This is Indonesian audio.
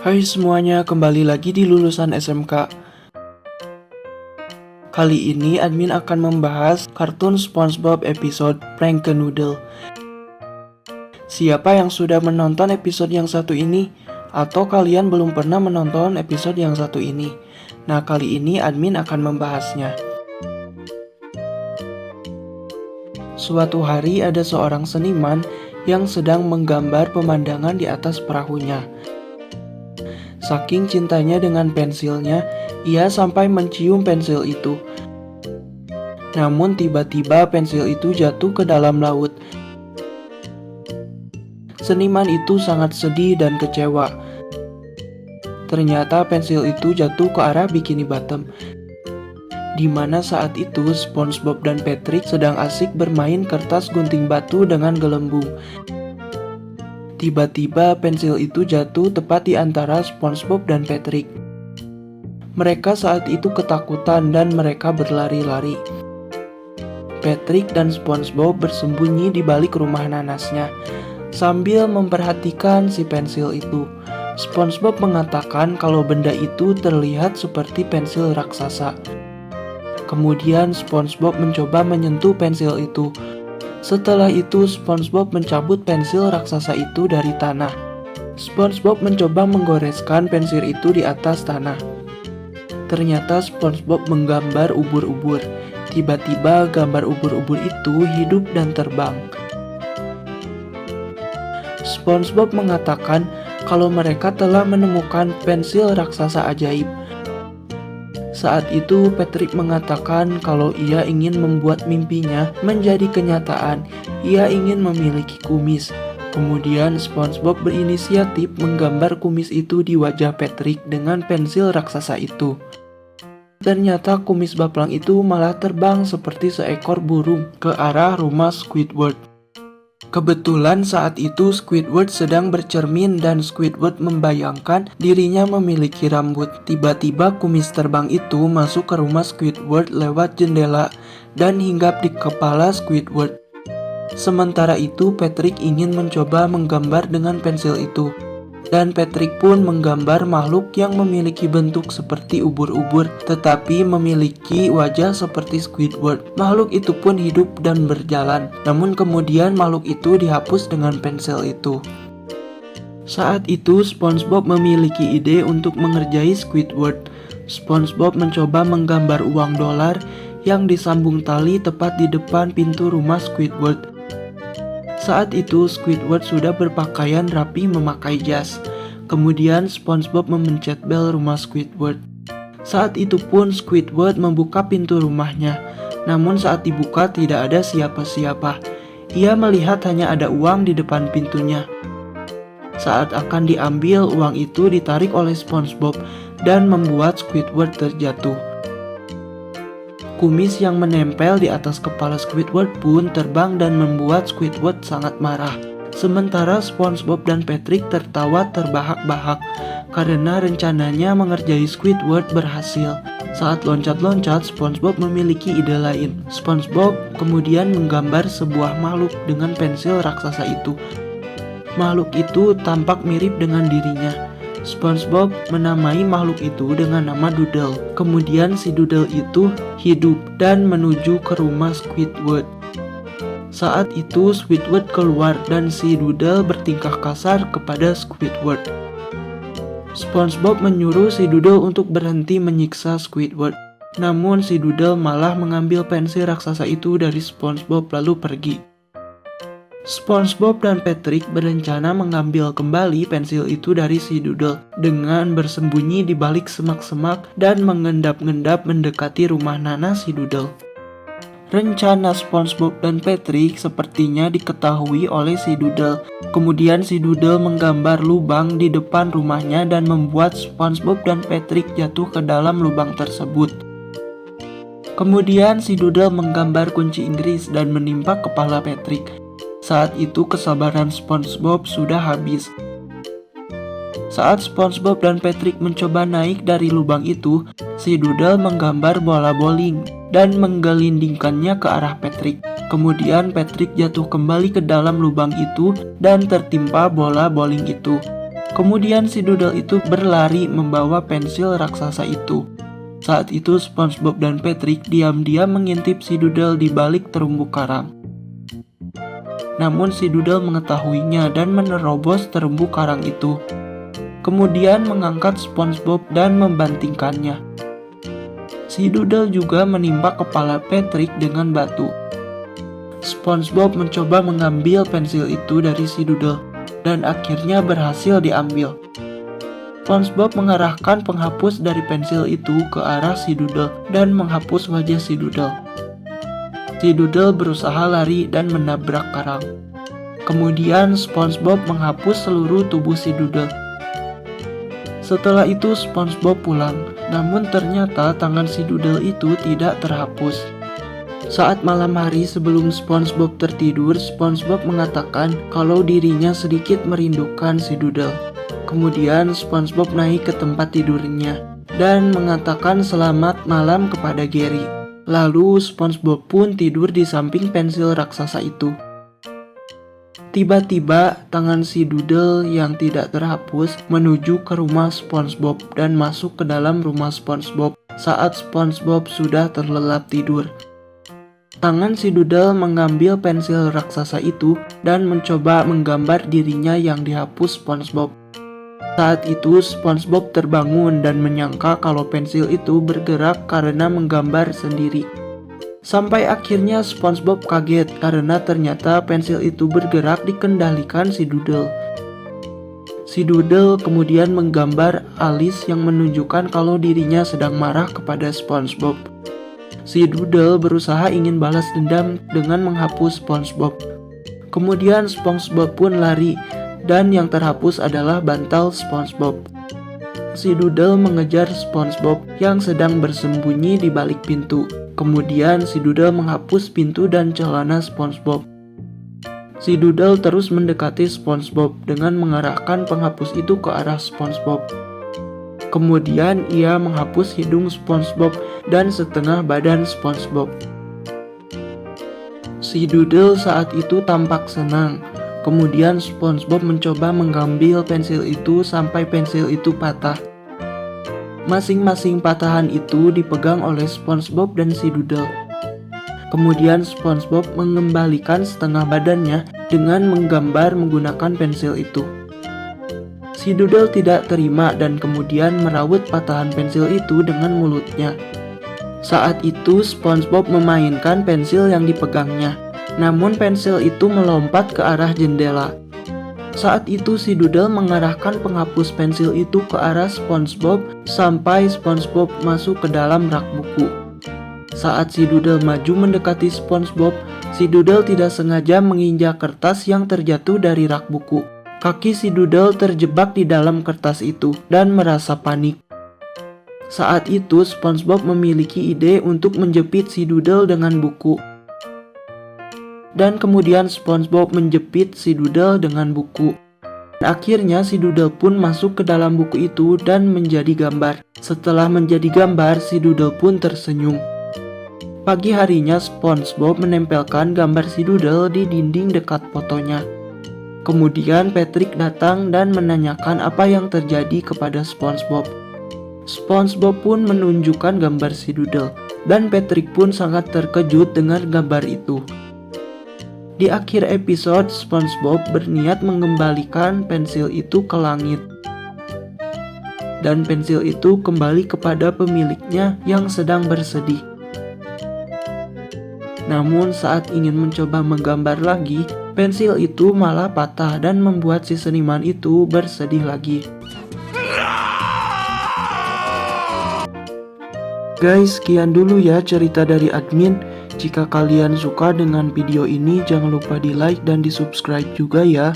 Hai semuanya, kembali lagi di Lulusan SMK. Kali ini admin akan membahas kartun SpongeBob episode Prank ke Noodle. Siapa yang sudah menonton episode yang satu ini? Atau kalian belum pernah menonton episode yang satu ini? Nah, kali ini admin akan membahasnya. Suatu hari ada seorang seniman yang sedang menggambar pemandangan di atas perahunya. Saking cintanya dengan pensilnya, ia sampai mencium pensil itu. Namun tiba-tiba pensil itu jatuh ke dalam laut. Seniman itu sangat sedih dan kecewa. Ternyata pensil itu jatuh ke arah Bikini Bottom, di mana saat itu SpongeBob dan Patrick sedang asik bermain kertas gunting batu dengan gelembung. Tiba-tiba pensil itu jatuh tepat di antara SpongeBob dan Patrick. Mereka saat itu ketakutan dan mereka berlari-lari. Patrick dan SpongeBob bersembunyi di balik rumah nanasnya sambil memperhatikan si pensil itu. SpongeBob mengatakan kalau benda itu terlihat seperti pensil raksasa. Kemudian SpongeBob mencoba menyentuh pensil itu. Setelah itu SpongeBob mencabut pensil raksasa itu dari tanah. SpongeBob mencoba menggoreskan pensil itu di atas tanah. Ternyata SpongeBob menggambar ubur-ubur. Tiba-tiba gambar ubur-ubur itu hidup dan terbang. SpongeBob mengatakan kalau mereka telah menemukan pensil raksasa ajaib. Saat itu Patrick mengatakan kalau ia ingin membuat mimpinya menjadi kenyataan. Ia ingin memiliki kumis. Kemudian SpongeBob berinisiatif menggambar kumis itu di wajah Patrick dengan pensil raksasa itu. Ternyata kumis baplang itu malah terbang seperti seekor burung ke arah rumah Squidward. Kebetulan saat itu Squidward sedang bercermin dan Squidward membayangkan dirinya memiliki rambut. Tiba-tiba kumis terbang itu masuk ke rumah Squidward lewat jendela dan hinggap di kepala Squidward. Sementara itu Patrick ingin mencoba menggambar dengan pensil itu. Dan Patrick pun menggambar makhluk yang memiliki bentuk seperti ubur-ubur tetapi memiliki wajah seperti Squidward. Makhluk itu pun hidup dan berjalan. Namun kemudian makhluk itu dihapus dengan pensil itu. Saat itu SpongeBob memiliki ide untuk mengerjai Squidward. SpongeBob mencoba menggambar uang dolar yang disambung tali tepat di depan pintu rumah Squidward. Saat itu Squidward sudah berpakaian rapi memakai jas. Kemudian SpongeBob memencet bel rumah Squidward. Saat itu pun Squidward membuka pintu rumahnya. Namun saat dibuka tidak ada siapa-siapa. Ia melihat hanya ada uang di depan pintunya. Saat akan diambil, uang itu ditarik oleh SpongeBob dan membuat Squidward terjatuh. Kumis yang menempel di atas kepala Squidward pun terbang dan membuat Squidward sangat marah. Sementara SpongeBob dan Patrick tertawa terbahak-bahak karena rencananya mengerjai Squidward berhasil. Saat loncat-loncat, SpongeBob memiliki ide lain. SpongeBob kemudian menggambar sebuah makhluk dengan pensil raksasa itu. Makhluk itu tampak mirip dengan dirinya. SpongeBob menamai makhluk itu dengan nama Doodle. Kemudian si Doodle itu hidup dan menuju ke rumah Squidward. Saat itu Squidward keluar dan si Doodle bertingkah kasar kepada Squidward. SpongeBob menyuruh si Doodle untuk berhenti menyiksa Squidward. Namun si Doodle malah mengambil pensil raksasa itu dari SpongeBob lalu pergi. SpongeBob dan Patrick berencana mengambil kembali pensil itu dari si Doodle dengan bersembunyi di balik semak-semak dan mengendap-endap mendekati rumah nanas si Doodle. Rencana SpongeBob dan Patrick sepertinya diketahui oleh si Doodle. Kemudian si Doodle menggambar lubang di depan rumahnya dan membuat SpongeBob dan Patrick jatuh ke dalam lubang tersebut. Kemudian si Doodle menggambar kunci Inggris dan menimpa kepala Patrick. Saat itu kesabaran SpongeBob sudah habis. Saat SpongeBob dan Patrick mencoba naik dari lubang itu, si Doodle menggambar bola bowling dan menggelindingkannya ke arah Patrick. Kemudian Patrick jatuh kembali ke dalam lubang itu dan tertimpa bola bowling itu. Kemudian si Doodle itu berlari membawa pensil raksasa itu. Saat itu SpongeBob dan Patrick diam-diam mengintip si Doodle di balik terumbu karang. Namun si Doodle mengetahuinya dan menerobos terumbu karang itu. Kemudian mengangkat SpongeBob dan membantingkannya. Si Doodle juga menimpa kepala Patrick dengan batu. SpongeBob mencoba mengambil pensil itu dari si Doodle dan akhirnya berhasil diambil. SpongeBob mengarahkan penghapus dari pensil itu ke arah si Doodle dan menghapus wajah si Doodle. Si Doodle berusaha lari dan menabrak karang. Kemudian SpongeBob menghapus seluruh tubuh si Doodle. Setelah itu SpongeBob pulang, namun ternyata tangan si Doodle itu tidak terhapus. Saat malam hari sebelum SpongeBob tertidur, SpongeBob mengatakan kalau dirinya sedikit merindukan si Doodle. Kemudian SpongeBob naik ke tempat tidurnya dan mengatakan selamat malam kepada Gary. Lalu SpongeBob pun tidur di samping pensil raksasa itu. Tiba-tiba tangan si Doodle yang tidak terhapus menuju ke rumah SpongeBob dan masuk ke dalam rumah SpongeBob saat SpongeBob sudah terlelap tidur. Tangan si Doodle mengambil pensil raksasa itu dan mencoba menggambar dirinya yang dihapus SpongeBob. Saat itu SpongeBob terbangun dan menyangka kalau pensil itu bergerak karena menggambar sendiri. Sampai akhirnya SpongeBob kaget karena ternyata pensil itu bergerak dikendalikan si Doodle. Si Doodle kemudian menggambar alis yang menunjukkan kalau dirinya sedang marah kepada SpongeBob. Si Doodle berusaha ingin balas dendam dengan menghapus SpongeBob. Kemudian SpongeBob pun lari dan yang terhapus adalah bantal SpongeBob. Si Doodle mengejar SpongeBob yang sedang bersembunyi di balik pintu. Kemudian si Doodle menghapus pintu dan celana SpongeBob. Si Doodle terus mendekati SpongeBob dengan mengarahkan penghapus itu ke arah SpongeBob. Kemudian ia menghapus hidung SpongeBob dan setengah badan SpongeBob. Si Doodle saat itu tampak senang. Kemudian SpongeBob mencoba mengambil pensil itu sampai pensil itu patah. Masing-masing patahan itu dipegang oleh SpongeBob dan si Doodle. Kemudian SpongeBob mengembalikan setengah badannya dengan menggambar menggunakan pensil itu. Si Doodle tidak terima dan kemudian merawut patahan pensil itu dengan mulutnya. Saat itu SpongeBob memainkan pensil yang dipegangnya. Namun pensil itu melompat ke arah jendela. Saat itu si Doodle mengarahkan penghapus pensil itu ke arah SpongeBob sampai SpongeBob masuk ke dalam rak buku. Saat si Doodle maju mendekati SpongeBob, si Doodle tidak sengaja menginjak kertas yang terjatuh dari rak buku. Kaki si Doodle terjebak di dalam kertas itu dan merasa panik. Saat itu SpongeBob memiliki ide untuk menjepit si Doodle dengan buku. Dan kemudian SpongeBob menjepit si Doodle dengan buku. Akhirnya si Doodle pun masuk ke dalam buku itu dan menjadi gambar. Setelah menjadi gambar, si Doodle pun tersenyum. Pagi harinya SpongeBob menempelkan gambar si Doodle di dinding dekat fotonya. Kemudian Patrick datang dan menanyakan apa yang terjadi kepada SpongeBob. SpongeBob pun menunjukkan gambar si Doodle dan Patrick pun sangat terkejut dengan gambar itu. Di akhir episode, SpongeBob berniat mengembalikan pensil itu ke langit. Dan pensil itu kembali kepada pemiliknya yang sedang bersedih. Namun saat ingin mencoba menggambar lagi, pensil itu malah patah dan membuat si seniman itu bersedih lagi. Guys, sekian dulu ya cerita dari admin. Jika kalian suka dengan video ini, jangan lupa di like dan di subscribe juga ya.